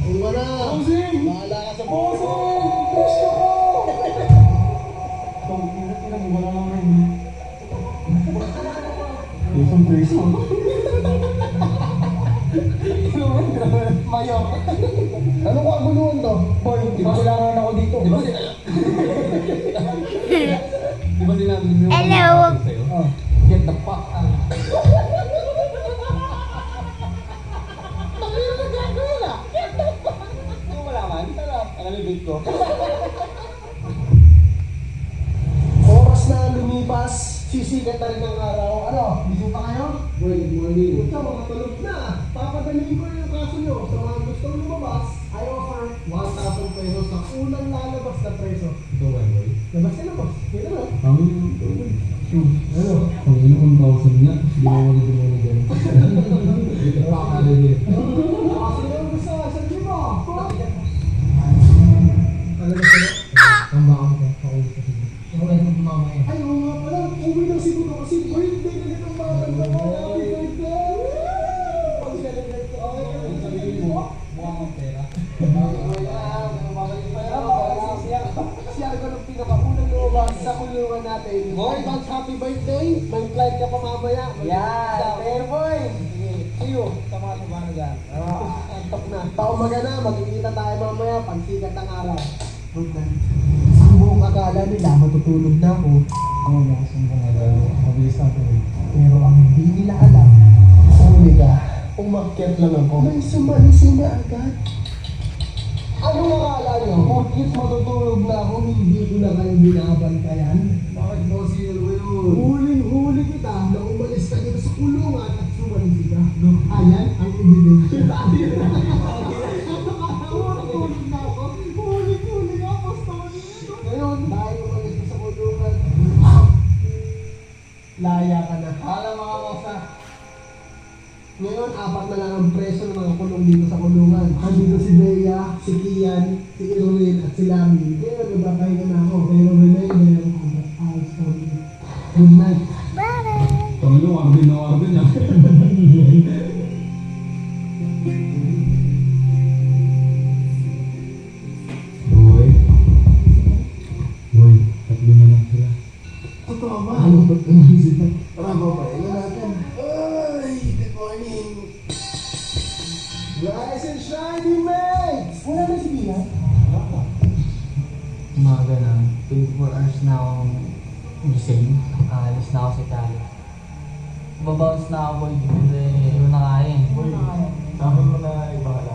Kung ka na. Bossing! Bahala ka sa Bossing! Gusto ko! Tong, ina mo, wala naman. Isang peso. Mayok. Anong kaguluhan to? Boy, di ba kailangan ako dito? Di ba sinabi mo? Hello. Oh, get the fuck out. Ko. Oras na lumipas, sisikat na rin ang araw. Ano, gising pa kayo? Good morning. Ito, makatulog na. Papadalhin ko yung kaso nyo. Sa mga gustong lumabas, I offer 1,000 pesos sa unang lalabas na preso. Ito ba, boy? Labas ka na, boss. Kaya na. Ang Ano? Ang ino kong 1,000 nga. Hindi mo ulit mo na dyan. Ito pa ka rin eh. Kasi na ang gusto, isang libo. Alam mo sila? Ang bakang ko. Paulit ko siya. Okay, mamaya. Ay, oo nga pala. Uwi lang siguro kasi birthday na nitong batang na mo. Happy birthday! Pag-celebrate ko. Okay, sabihin mo. Mukha kang pera. Share ko ng pinakaunang lumabas sa kulungan natin. Boy, that's happy birthday. May flight ka pa mamaya. Yan, Pero boy. Sige, see you. Sa mga sabano dyan. Antok na. Paumaga na, magkikita tayo mamaya pag sikat ng araw. Good night. Ang buong akala nila, matutulog na ako. Oo, nakasang ka nga. Mabilis na ako. Pero ang hindi nila alam, Omega, umakyat lang ako. May sumalisi na agad. Anong akala nyo? Bakit matutulog na ako, hindi ko na kayo binabantayan? Bakit mo siya yun? Huling-huli kita na umalis ka dito sa kulungan at sumalisi ka. Ayan ang ebidensya. Matutulog na ako, huling-huli ka, ngayon, dahil umalis ka sa kulungan, laya ka na. Alam mga kosa. Ngayon, 4 na lang ang preso ng mga kulong dito sa kulungan. Andito si Bea, si Kian, si Irwin, at si Lamy. Ngayon, nagpapahinga na ako. Pero Renee, meron ko na eyes on you. Good night. Bye. Pangilo, Arvin na Arvin niya. Boy. Boy, 3 na lang sila. Totoo ba? Ano ba ito sila? Tara ba pa? Ilo natin. Ay, good morning. Rise and shine, mates! Wala na si Bea? Umaga na, 24 hours na akong gising. Aalis na ako sa Italy. Babounce na ako boy, kasi hindi ko na kaya eh. Boy, sabi mo na ibahala